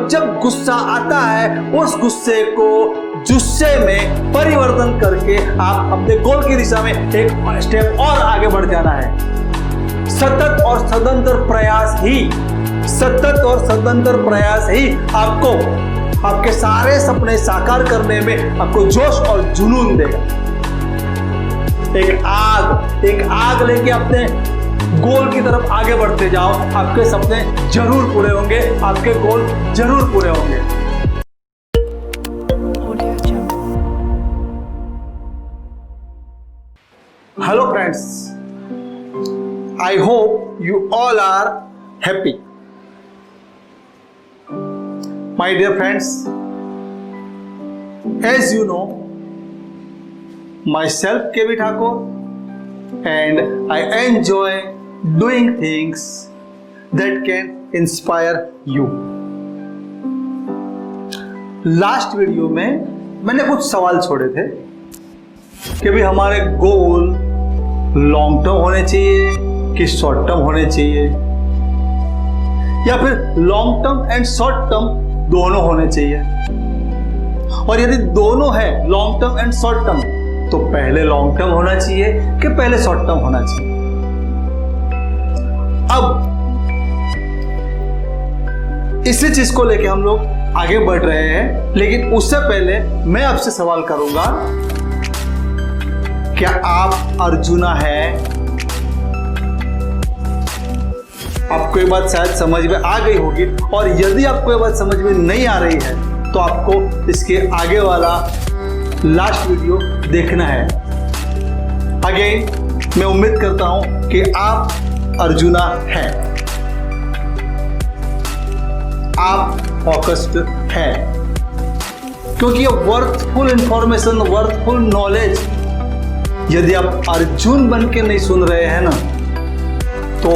जब गुस्सा आता है उस गुस्से को जुस्से में परिवर्तन करके आप अपने गोल की दिशा में एक स्टेप और आगे बढ़ जाना है। सतत और सदंतर प्रयास ही आपको आपके सारे सपने साकार करने में आपको जोश और जुनून देगा। एक आग लेके अपने गोल की तरफ आगे बढ़ते जाओ, आपके सपने जरूर पूरे होंगे, आपके गोल जरूर पूरे होंगे। Hello friends, I hope you all are happy. My dear friends, as you know, myself KB Thakur, and I enjoy doing things that can inspire you. Last video में मैंने कुछ सवाल छोड़े थे कि भाई हमारे गोल लॉन्ग टर्म होने चाहिए कि शॉर्ट टर्म होने चाहिए, या फिर long term and short term दोनों होने चाहिए। और यदि दोनों है, long term and short term, तो पहले लॉन्ग टर्म होना चाहिए कि पहले शॉर्ट टर्म होना चाहिए। अब इसी चीज को लेके हम लोग आगे बढ़ रहे हैं, लेकिन उससे पहले मैं आपसे सवाल करूंगा, क्या आप अर्जुना है? आपको ये बात शायद समझ में आ गई होगी, और यदि आपको ये बात समझ में नहीं आ रही है तो आपको इसके आगे वाला लास्ट वीडियो देखना है। अगेन मैं उम्मीद करता हूं कि आप अर्जुना हैं, आप फोकस्ड हैं, क्योंकि ये वर्थफुल इंफॉर्मेशन, वर्थफुल नॉलेज यदि आप अर्जुन बन के नहीं सुन रहे हैं ना, तो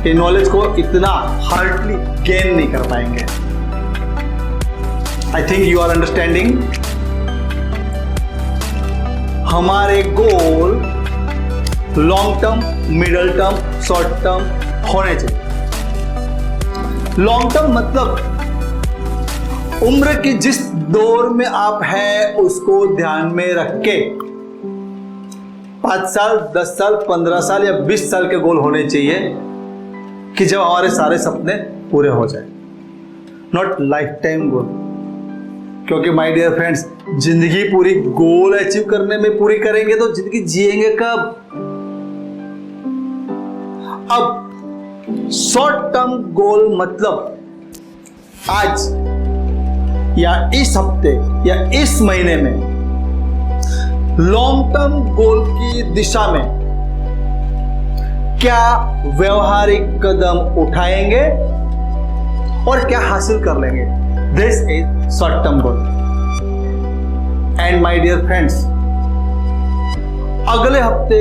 ये नॉलेज को इतना हार्डली गेन नहीं कर पाएंगे। I think you are understanding. हमारे goal long term, middle term, short term होने चाहिए। लॉन्ग टर्म मतलब उम्र की जिस दौर में आप हैं उसको ध्यान में रख के 5 साल, 10 साल, 15 साल या 20 साल के गोल होने चाहिए कि जब हमारे सारे सपने पूरे हो जाए, नॉट लाइफ टाइम गोल। क्योंकि माय डियर फ्रेंड्स, जिंदगी पूरी गोल अचीव करने में पूरी करेंगे तो जिंदगी जिएंगे कब? अब शॉर्ट टर्म गोल मतलब आज या इस हफ्ते या इस महीने में लॉन्ग टर्म गोल की दिशा में क्या व्यवहारिक कदम उठाएंगे और क्या हासिल कर लेंगे। This is short term goal. And my dear friends, अगले हफ्ते,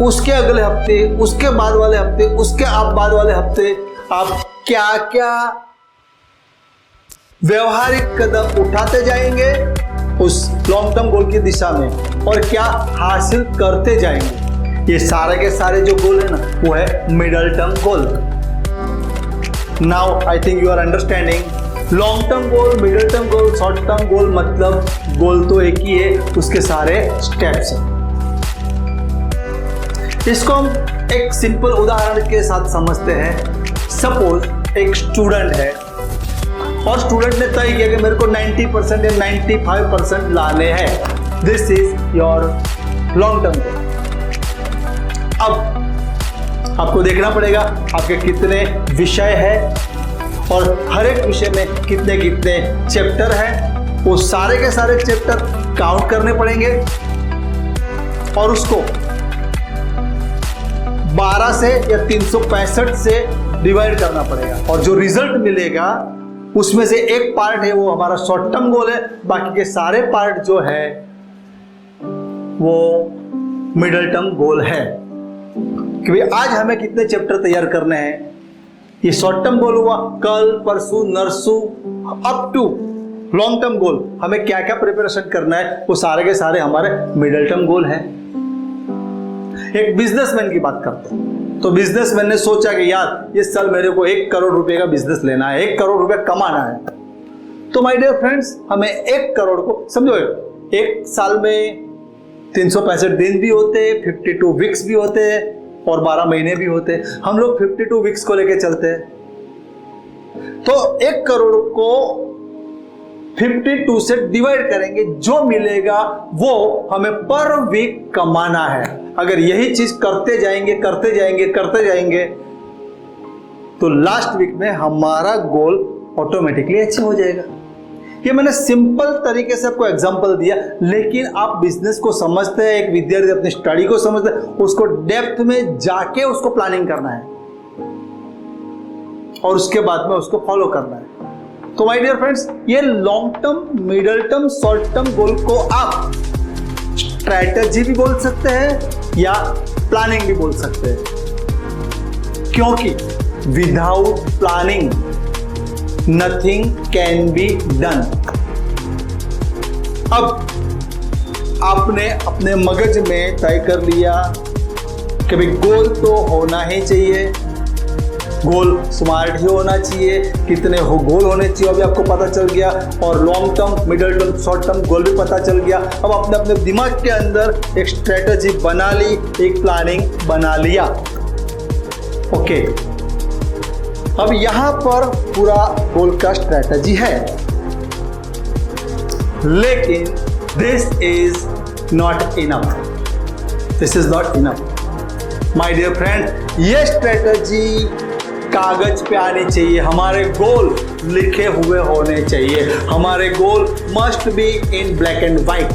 उसके अगले हफ्ते, उसके बाद वाले हफ्ते, उसके बाद वाले हफ्ते आप क्या क्या व्यवहारिक कदम उठाते जाएंगे उस लॉन्ग टर्म गोल की दिशा में, और क्या हासिल करते जाएंगे। ये सारे के सारे जो गोल है ना, वो है middle term goal. Now I think you are understanding. Long term goal, middle term goal, short term goal मतलब गोल तो एक ही है, उसके सारे स्टेप्स हैं। इसको हम एक सिंपल उदाहरण के साथ समझते हैं। सपोज एक स्टूडेंट है और स्टूडेंट ने तय किया कि मेरे को 90% या 95% लाने हैं। This is your long term गोल। अब आपको देखना पड़ेगा आपके कितने विषय हैं और हर एक विषय में कितने कितने चैप्टर हैं, वो सारे के सारे चैप्टर काउंट करने पड़ेंगे और उसको 12 से या 365 से डिवाइड करना पड़ेगा, और जो रिजल्ट मिलेगा उसमें से एक पार्ट है वो हमारा शॉर्ट टर्म गोल है, बाकी के सारे पार्ट जो है वो मिडिल टर्म गोल है। कि भाई आज हमें कितने चैप्टर तैयार करने हैं, ये शॉर्ट टर्म गोल हुआ। कल, परसों, नरसों up to long term goal हमें क्या क्या प्रिपरेशन करना है, वो सारे के सारे हमारे मिडिल टर्म गोल हैं। एक बिजनेसमैन की बात करते हैं। तो बिजनेसमैन ने सोचा कि यार इस साल मेरे को 1 करोड़ रुपए का बिजनेस लेना है, 1 करोड़ रुपए कमाना है। तो माय डियर फ्रेंड्स, हमें 1 करोड़ को समझो, एक साल में 365 दिन भी होते हैं, 52 वीक्स भी होते हैं और 12 महीने भी होते हैं। हम लोग 52 वीक्स को लेके चलते हैं। तो 1 करोड़ को 52 से डिवाइड करेंगे, जो मिलेगा वो हमें पर वीक कमाना है। अगर यही चीज करते जाएंगे तो लास्ट वीक में हमारा गोल ऑटोमेटिकली अचीव हो जाएगा। ये मैंने सिंपल तरीके से आपको एग्जांपल दिया, लेकिन आप बिजनेस को समझते हैं, एक विद्यार्थी अपनी स्टडी को समझते हैं, उसको डेप्थ में जाके उसको प्लानिंग करना है और उसके बाद में उसको फॉलो करना है। तो माय डियर फ्रेंड्स, ये long term, middle term, short term गोल को आप स्ट्रैटेजी भी बोल सकते हैं या प्लानिंग भी बोल सकते हैं, क्योंकि without planning nothing can be done. अब आपने अपने मगज में तय कर लिया कि भाई गोल तो होना ही चाहिए, गोल स्मार्ट ही होना चाहिए, कितने हो गोल होने चाहिए अभी आपको पता चल गया, और long term, middle term, short term गोल भी पता चल गया। अब आपने अपने दिमाग के अंदर एक स्ट्रेटजी बना ली, एक प्लानिंग बना लिया। ओके, अब यहां पर पूरा गोल का स्ट्रेटजी है, लेकिन this is not enough, this is not enough my dear friend. ये स्ट्रेटजी कागज पे आनी चाहिए, हमारे गोल लिखे हुए होने चाहिए, हमारे goal must be in black and white.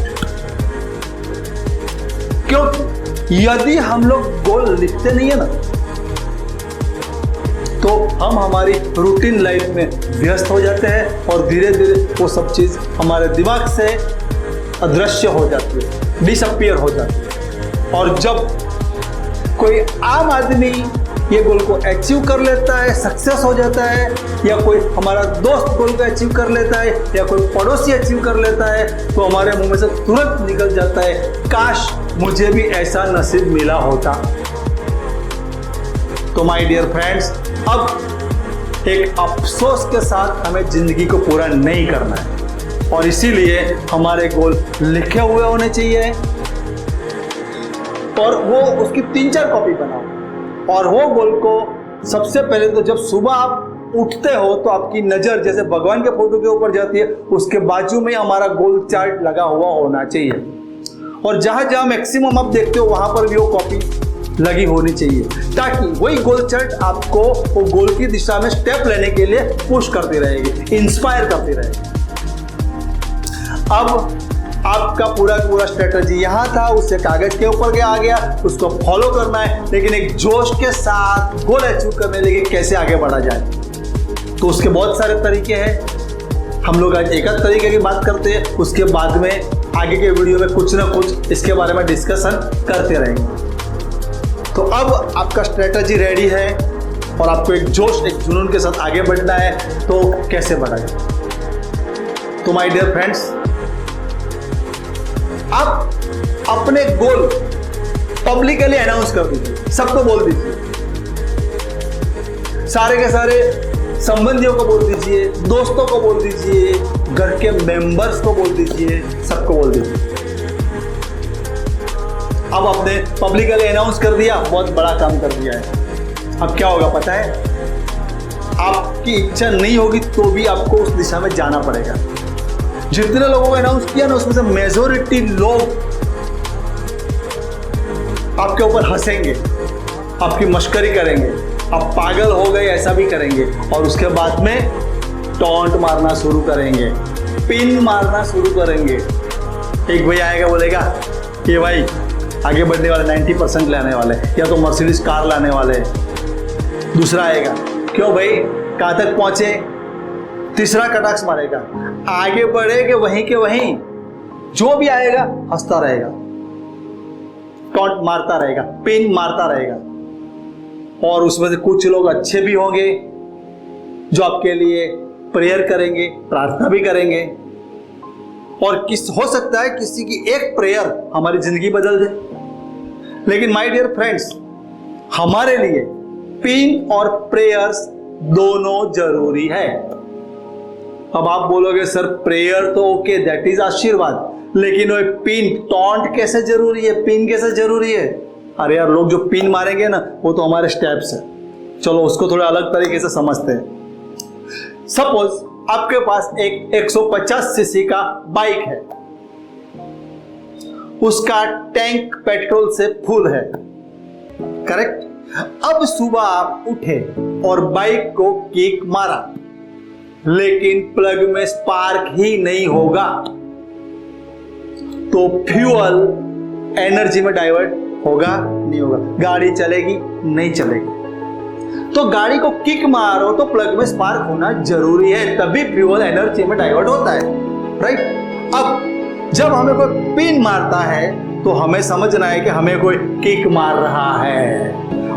क्योंकि यदि हम लोग गोल लिखते नहीं है ना, तो हम हमारी रूटीन लाइफ में व्यस्त हो जाते हैं और धीरे धीरे वो सब चीज हमारे दिमाग से अदृश्य हो जाती है, डिसअपीयर हो जाती है। और जब कोई आम आदमी ये गोल को अचीव कर लेता है, सक्सेस हो जाता है, या कोई हमारा दोस्त गोल को अचीव कर लेता है, या कोई पड़ोसी अचीव कर लेता है, तो हमारे मुंह में से तुरंत निकल जाता है, काश मुझे भी ऐसा नसीब मिला होता। तो माय डियर फ्रेंड्स, अब एक अफसोस के साथ हमें जिंदगी को पूरा नहीं करना है, और इसीलिए हमारे गोल लिखे हुए होने चाहिए, और वो उसकी 3-4 कॉपी बनाओ। और वो गोल को सबसे पहले तो जब सुबह आप उठते हो तो आपकी नजर जैसे भगवान के फोटो के ऊपर जाती है, उसके बाजू में हमारा गोल चार्ट लगा हुआ होना चाहिए, और जहां जहां मैक्सिमम आप देखते हो वहां पर भी वो कॉपी लगी होनी चाहिए, ताकि वही गोल चार्ट आपको वो गोल की दिशा में स्टेप लेने के लिए पुश करती रहेगी, इंस्पायर करती रहेगी। अब आपका पूरा स्ट्रेटजी यहां था, उससे कागज के ऊपर आ गया, उसको फॉलो करना है, लेकिन एक जोश के साथ गोल अचीव करने लगे कैसे आगे बढ़ा जाए। तो उसके बहुत सारे तरीके हैं, हम लोग आज एक तरीके की बात करते हैं, उसके बाद में आगे के वीडियो में कुछ ना कुछ इसके बारे में डिस्कशन करते रहेंगे। तो अब आपका स्ट्रेटजी रेडी है और आपको एक जोश, एक जुनून के साथ आगे बढ़ना है, तो कैसे बढ़ाएं? तो माय डियर फ्रेंड्स, आप अपने गोल पब्लिकली अनाउंस कर दीजिए, सबको बोल दीजिए, सारे के सारे संबंधियों को बोल दीजिए, दोस्तों को बोल दीजिए, घर के मेंबर्स को बोल दीजिए, सबको बोल दीजिए। अब आपने पब्लिकली अनाउंस कर दिया, बहुत बड़ा काम कर दिया है। अब क्या होगा पता है? आपकी इच्छा नहीं होगी तो भी आपको उस दिशा में जाना पड़ेगा। जितने लोगों को अनाउंस किया ना, उसमें से मेजॉरिटी लोग आपके ऊपर हंसेंगे, आपकी मश्करी करेंगे, आप पागल हो गए ऐसा भी करेंगे, और उसके बाद में टॉन्ट मारना शुरू करेंगे, पिन मारना शुरू करेंगे। एक भाई आएगा, बोलेगा कि भाई आगे बढ़ने वाले 90% लाने वाले, या तो मर्सिडीज कार लाने वाले। दूसरा आएगा, क्यों भाई कहाँ तक पहुंचे? तीसरा कटाक्ष मारेगा, आगे बढ़ेगे वहीं के वहीं। जो भी आएगा हंसता रहेगा, टॉन्ट मारता रहेगा, पिन मारता रहेगा। और उसमें से कुछ लोग अच्छे भी होंगे जो आपके लिए प्रेयर करेंगे, प्रार्थना भी करेंगे, और हो सकता है किसी की एक प्रेयर हमारी जिंदगी बदल दे। लेकिन माय डियर फ्रेंड्स, हमारे लिए पिन और प्रेयर्स दोनों जरूरी है। अब आप बोलोगे सर प्रेयर तो ओके, दैट इज आशीर्वाद, लेकिन वो पिन टॉन्ट कैसे जरूरी है, पिन कैसे जरूरी है? अरे यार, लोग जो पिन मारेंगे ना वो तो हमारे स्टेप्स है। चलो उसको थोड़ा अलग तरीके से समझते हैं। सपोज आपके पास एक 150 सीसी का बाइक है, उसका टैंक पेट्रोल से फुल है, करेक्ट। अब सुबह आप उठे और बाइक को किक मारा, लेकिन प्लग में स्पार्क ही नहीं होगा, तो फ्यूल एनर्जी में डाइवर्ट होगा नहीं होगा? गाड़ी चलेगी नहीं चलेगी। तो गाड़ी को किक मारो तो प्लग में स्पार्क होना जरूरी है, तभी फ्यूल एनर्जी में डाइवर्ट होता है, राइट। अब जब हमें कोई पिन मारता है तो हमें समझना है कि हमें कोई किक मार रहा है,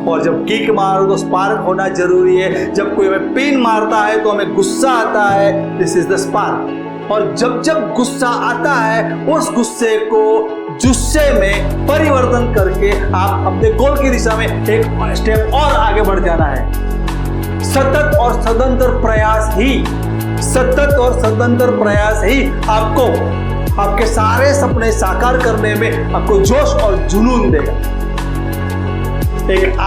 और जब किक मारो तो स्पार्क होना जरूरी है। जब कोई हमें पिन मारता है तो हमें गुस्सा आता है, दिस इज द स्पार्क। और जब जब गुस्सा आता है, उस गुस्से को जुस्से में परिवर्तन करके आप अपने गोल की दिशा में एक स्टेप और आगे बढ़ जाना है। सतत और सदंतर प्रयास ही आपको आपके सारे सपने साकार करने में आपको जोश और जुनून देगा। एक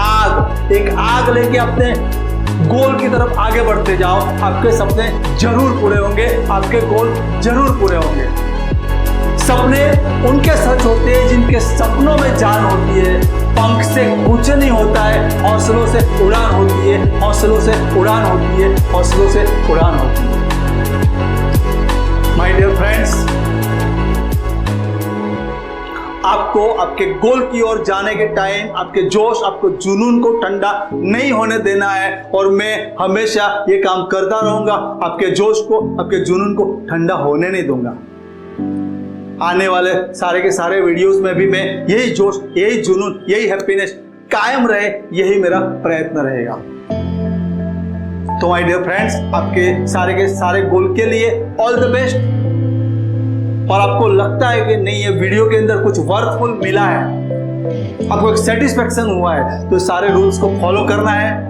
आग लेके अपने गोल की तरफ आगे बढ़ते जाओ, आपके सपने जरूर पूरे होंगे, आपके गोल जरूर पूरे होंगे। सपने उनके सच होते हैं जिनके सपनों में जान होती है। पंख से कुछ नहीं होता है, हौसलों से उड़ान होती है, हौसलों से उड़ान होती है, हौसलों से उड़ान होती है। माय डियर फ्रेंड्स, आपको आपके गोल की ओर जाने के टाइम आपके जोश, आपको जुनून को ठंडा नहीं होने देना है, और मैं हमेशा ये काम करता रहूंगा। आपके जोश को, आपके जुनून को ठंडा होने नहीं दूंगा। आने वाले सारे के सारे वीडियोस में भी मैं यही जोश, यही जुनून, यही हैप्पीनेस कायम रहे, यही मेरा प्रयत्न रहेगा। तो माय डियर फ्रेंड्स, आपके सारे के सारे गोल के लिए ऑल द बेस्ट। और आपको लगता है कि नहीं, ये वीडियो के अंदर कुछ वर्थफुल मिला है, आपको एक सेटिस्फेक्शन हुआ है, तो सारे रूल्स को फॉलो करना है।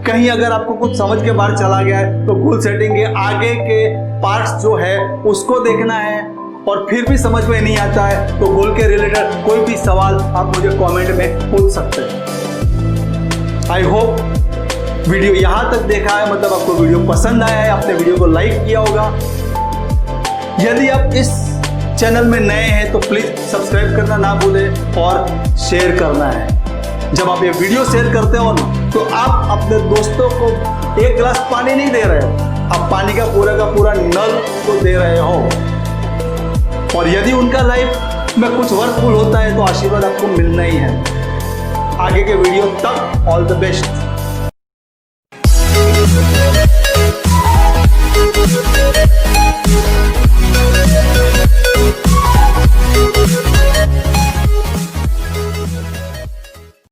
कहीं अगर आपको कुछ समझ के बाहर चला गया है तो गोल सेटिंग के आगे के पार्ट्स जो है उसको देखना है, और फिर भी समझ में नहीं आता है तो गोल के रिलेटेड कोई भी सवाल आप मुझे कमेंट में पूछ सकते हैं। आई होप वीडियो यहां तक देखा है, मतलब आपको वीडियो पसंद आया है, आपने वीडियो को लाइक किया होगा। यदि आप इस चैनल में नए हैं तो प्लीज सब्सक्राइब करना ना भूलें और शेयर करना है। जब आप ये वीडियो शेयर करते हो ना, तो आप अपने दोस्तों को एक गिलास पानी नहीं दे रहे हो, आप पानी का पूरा नल को दे रहे हो। और यदि उनका लाइफ में कुछ वर्थफुल होता है तो आशीर्वाद आपको मिलना ही है। आगे के वीडियो तक ऑल द बेस्ट।